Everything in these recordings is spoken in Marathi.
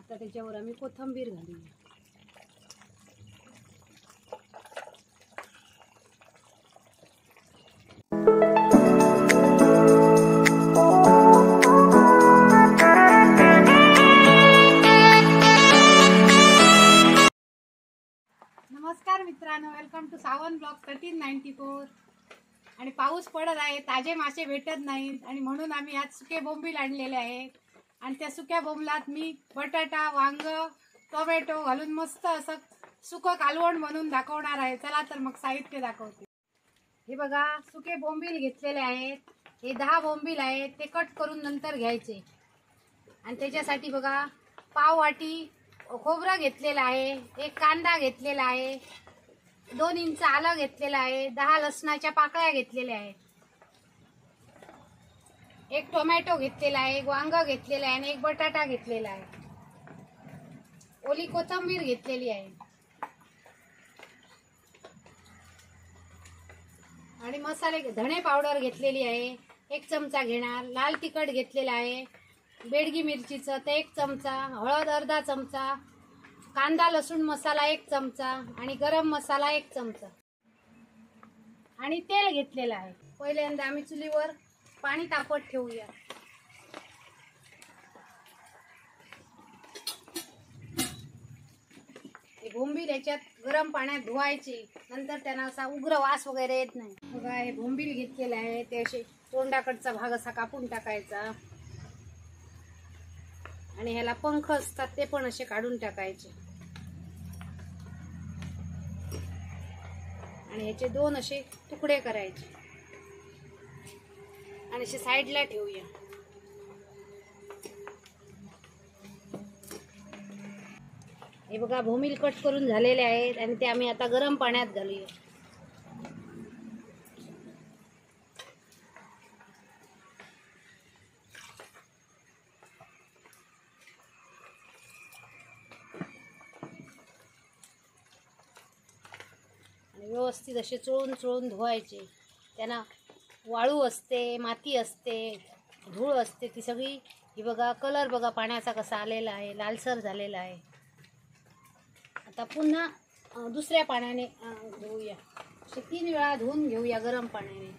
आता त्याच्यावर आम्ही कोथिंबीर घालूया. नमस्कार मित्रांनो, वेलकम टू सावन ब्लॉग 1394. आणि पाऊस पडत आहे, ताजे मासे भेटत नाहीत आणि म्हणून आम्ही आज सुके बोंबील आणलेले आहेत. आणि त्या सुक्या बोंबलात मी बटाटा, वांग, टोमॅटो घालून मस्त असं सुकं कालवण बनवून दाखवणार आहे. चला तर मग साहित्य दाखवते. हे बघा, सुके बोंबील घेतलेले आहेत. हे 10 बोंबील आहेत. ते कट करून नंतर घ्यायचे. आणि त्याच्यासाठी बघा, पाव वाटी खोबरं घेतलेलं आहे, 1 कांदा घेतलेला आहे, 2 इंच आलं घेतलेलं आहे, 10 लसणाच्या पाकळ्या घेतलेल्या आहेत, 1 टोमॅटो घेतलेला आहे, 1 वांग घेतलेलं आहे आणि 1 बटाटा घेतलेला आहे. ओली कोथिंबीर घेतलेली आहे. आणि मसाले, धणे पावडर घेतलेली आहे 1 चमचा घेणार, लाल तिखट घेतलेला आहे, बेडगी मिरचीचं ते 1 चमचा, हळद अर्धा चमचा, कांदा लसूण मसाला 1 चमचा आणि गरम मसाला 1 चमचा आणि तेल घेतलेलं आहे. पहिल्यांदा आम्ही चुलीवर पाणी तापत ठेवूया. हे बोंबील याच्यात गरम पाण्यात धुवायचे, नंतर त्यांना असा उग्र वास वगैरे येत नाही. बघा, हे बोंबील घेतलेले आहे, ते असे तोंडाकडचा भाग असा कापून टाकायचा आणि ह्याला पंख असतात ते पण असे काढून टाकायचे आणि ह्याचे 2 असे तुकडे करायचे आणि असे साईडला ठेवूया. हे बघा, बोंबील कट करून झालेले आहेत आणि ते आम्ही आता गरम पाण्यात घालूया. व्यवस्थित असे चोळून धुवायचे. त्यांना वाळू असते, माती असते, धूळ असते, ती सगळी. ही बघा, कलर बघा पाण्याचा कसा आलेला आहे, लालसर झालेला आहे. आता पुन्हा दुसऱ्या पाण्याने धुवूया. असे 3 वेळा धुवून घेऊया गरम पाण्याने.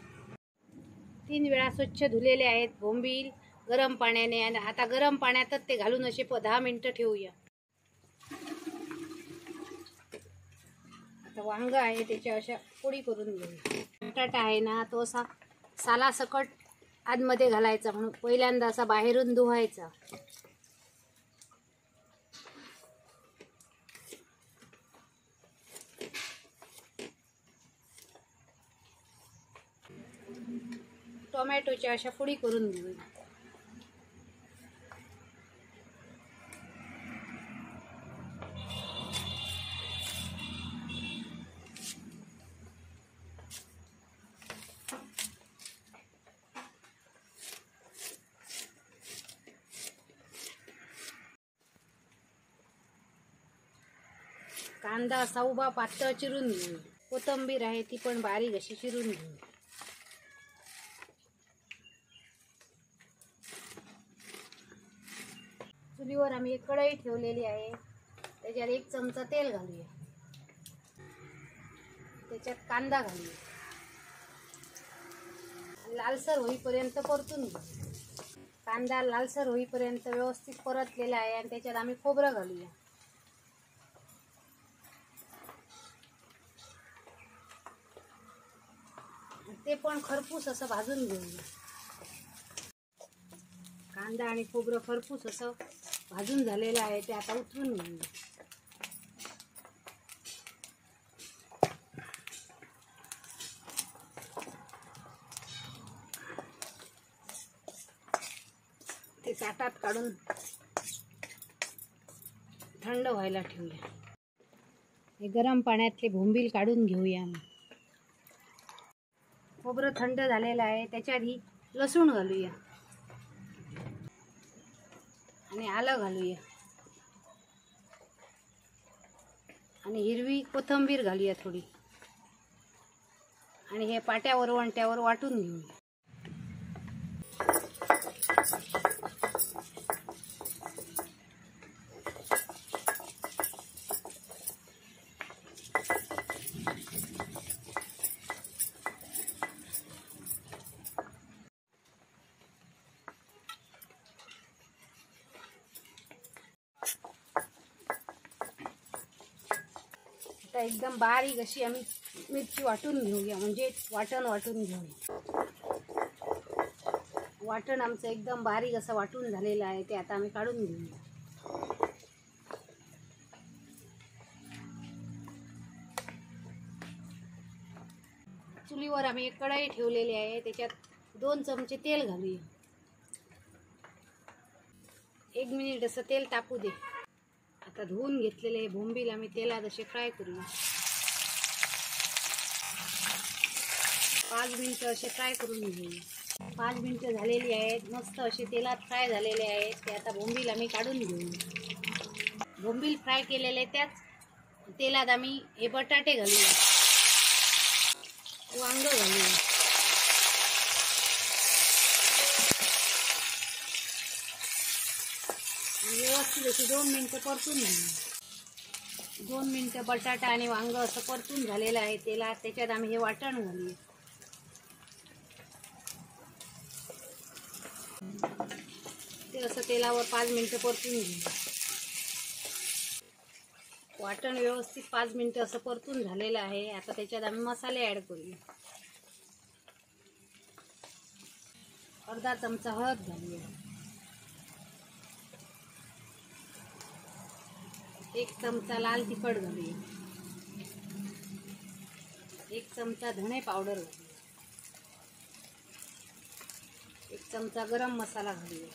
3 वेळा स्वच्छ धुलेले आहेत बोंबील गरम पाण्याने. आणि आता गरम पाण्यातच ते घालून असे 10 मिनिटं ठेवूया. वांग आहे त्याच्या अशा पोळी करून घेऊया. बटाटा आहे ना, तो असा साला सकट आतमध्ये घालायचा, म्हणून पहिल्यांदा असा बाहेरून धुवायचा. टोमॅटोच्या अशा फोडी करून घेऊया. कांदा असा उभा पातळ चिरून घेऊ. कोथिंबीर आहे ती पण बारीक अशी चिरून घेऊ. चुलीवर आम्ही 1 कढई ठेवलेली आहे. त्याच्यात 1 चमचा तेल घालूया. त्याच्यात कांदा घालूया. लालसर होईपर्यंत परतून घेऊ. कांदा लालसर होईपर्यंत व्यवस्थित परतलेला आहे आणि त्याच्यात आम्ही खोबरं घालूया. ते पण खरपूस असं भाजून घेऊया. कांदा आणि खोबरं खरपूस असं भाजून झालेलं आहे, ते आता उतरून घेऊया. ते ताटात काढून थंड व्हायला ठेवूया. हे गरम पाण्यातले बोंबील काढून घेऊया. खोबरं थंड झालेलं आहे, त्याच्यात ही लसूण घालूया आणि आलं घालूया आणि हिरवी कोथिंबीर घालूया थोडी आणि हे पाट्यावर वंट्यावर वाटून घेऊया. आता एकदम बारीक अशी आम्ही मिरची वाटून घेऊया, म्हणजे वाटून घेऊया. वाटण आमचं एकदम बारीक असं वाटून झालेलं आहे, ते आता आम्ही काढून घेऊया. चुलीवर आम्ही एक कढाई ठेवलेली आहे, त्याच्यात 2 चमचे तेल घालूया. 1 मिनिट असं तेल तापू दे. आता धुवून घेतलेले बोंबील आम्ही तेलात असे फ्राय करूया. 5 मिनिटं असे फ्राय करून घेऊया. 5 मिनिटं झालेली आहेत, मस्त असे तेलात फ्राय झालेले आहेत. ते आता बोंबील आम्ही काढून घेऊया. बोंबील फ्राय केलेले त्याच तेलात आम्ही हे बटाटे घालूया, वांग घालूया. व्यवस्थित अशी 2 मिनिटं परतून घेऊया. 2 मिनिटं बटाटा आणि वांग असं परतून झालेलं आहे तेलात. त्याच्यात आम्ही हे वाटण घालूया. ते असं तेलावर 5 मिनिटं परतून घेऊया. वाटण व्यवस्थित 5 मिनिटं असं परतून झालेलं आहे. आता त्याच्यात आम्ही मसाले ॲड करूया. अर्धा चमचा हळद घालूया. 1 चमचा लाल तिखट घालूया. 1 चमचा धणे पावडर घालूया. 1 चमचा गरम मसाला घालूया.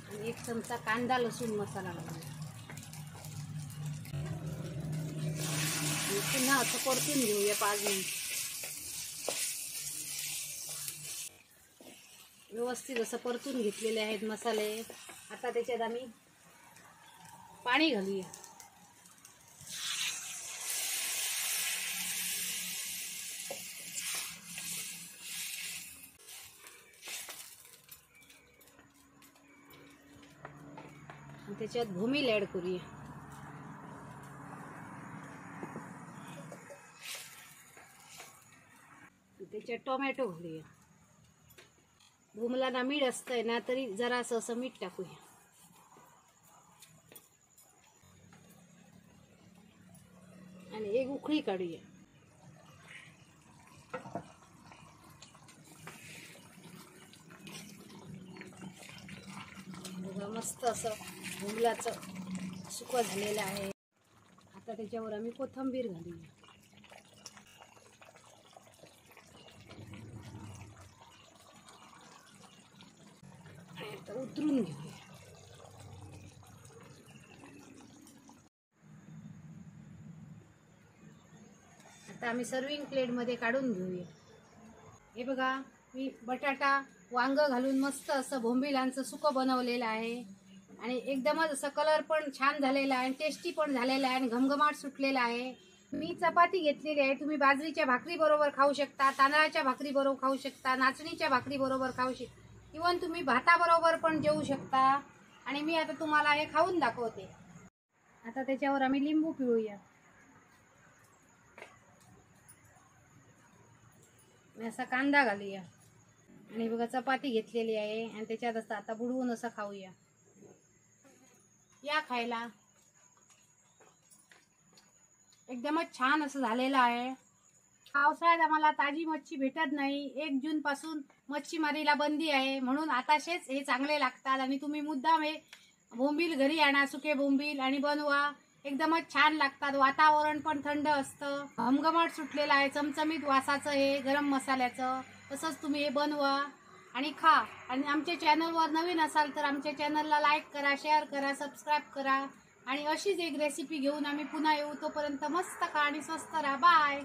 आणि 1 चमचा कांदा लसूण मसाला घालूया. पुन्हा असं परतून घेऊया 5 मिनिट. व्यवस्थित असं परतून घेतलेले आहेत मसाले. आता त्याच्यात आम्ही पाणी घालूया. त्याच्यात भूमिल ॲड करूया. त्याच्यात टोमॅटो घालूया. भूमलाना मीठ असतंय ना, तरी जरासं असं मीठ टाकूया. आणि 1 उकळी काढूया. बघा मस्त असं भूमलाचं सुकं झालेलं आहे. आता त्याच्यावर आम्ही कोथिंबीर घालूया. आता उतरून घेऊया. आता आम्ही सर्विंग प्लेटमध्ये काढून घेऊया. हे बघा, मी बटाटा वांग घालून मस्त असं बोंबिलांचं सुकं बनवलेलं आहे. आणि एकदमच असं कलर पण छान झालेला आहे, टेस्टी पण झालेला आहे आणि घमघमाट सुटलेला आहे. मी चपाती घेतलेली आहे. तुम्ही बाजरीच्या भाकरी बरोबर खाऊ शकता, तांदळाच्या भाकरी बरोबर खाऊ शकता, नाचणीच्या भाकरी बरोबर खाऊ शकता, इवन तुम्ही भाताबरोबर पण जेवू शकता. आणि मी आता तुम्हाला हे खाऊन दाखवते. आता त्याच्यावर आम्ही लिंबू पिळूया. असा कांदा घालूया. आणि बघा चपाती घेतलेली आहे आणि त्याच्यात असं आता बुडवून असं खाऊया. या खायला. एकदमच छान असं झालेलं आहे. पावसाळ्यात आम्हाला ताजी मच्छी भेटत नाही. 1 जून पासून मच्छीमारीला बंदी आहे, म्हणून आताशेच हे चांगले लागतात. आणि तुम्ही मुद्दाम हे बोंबील घरी आणा, सुके बोंबील, आणि बनवा. एकदमच छान लागतात. वातावरण पण थंड असतं. घमघमाट सुटलेलं आहे चमचमीत वासाचं हे गरम मसाल्याचं. तसंच तुम्ही हे बनवा आणि खा. आणि आमच्या चॅनलवर नवीन असाल तर आमच्या चॅनलला लाईक करा, शेअर करा, सबस्क्राईब करा. आणि अशीच एक रेसिपी घेऊन आम्ही पुन्हा येऊ. तोपर्यंत मस्त खा आणि स्वस्त राहा. बाय.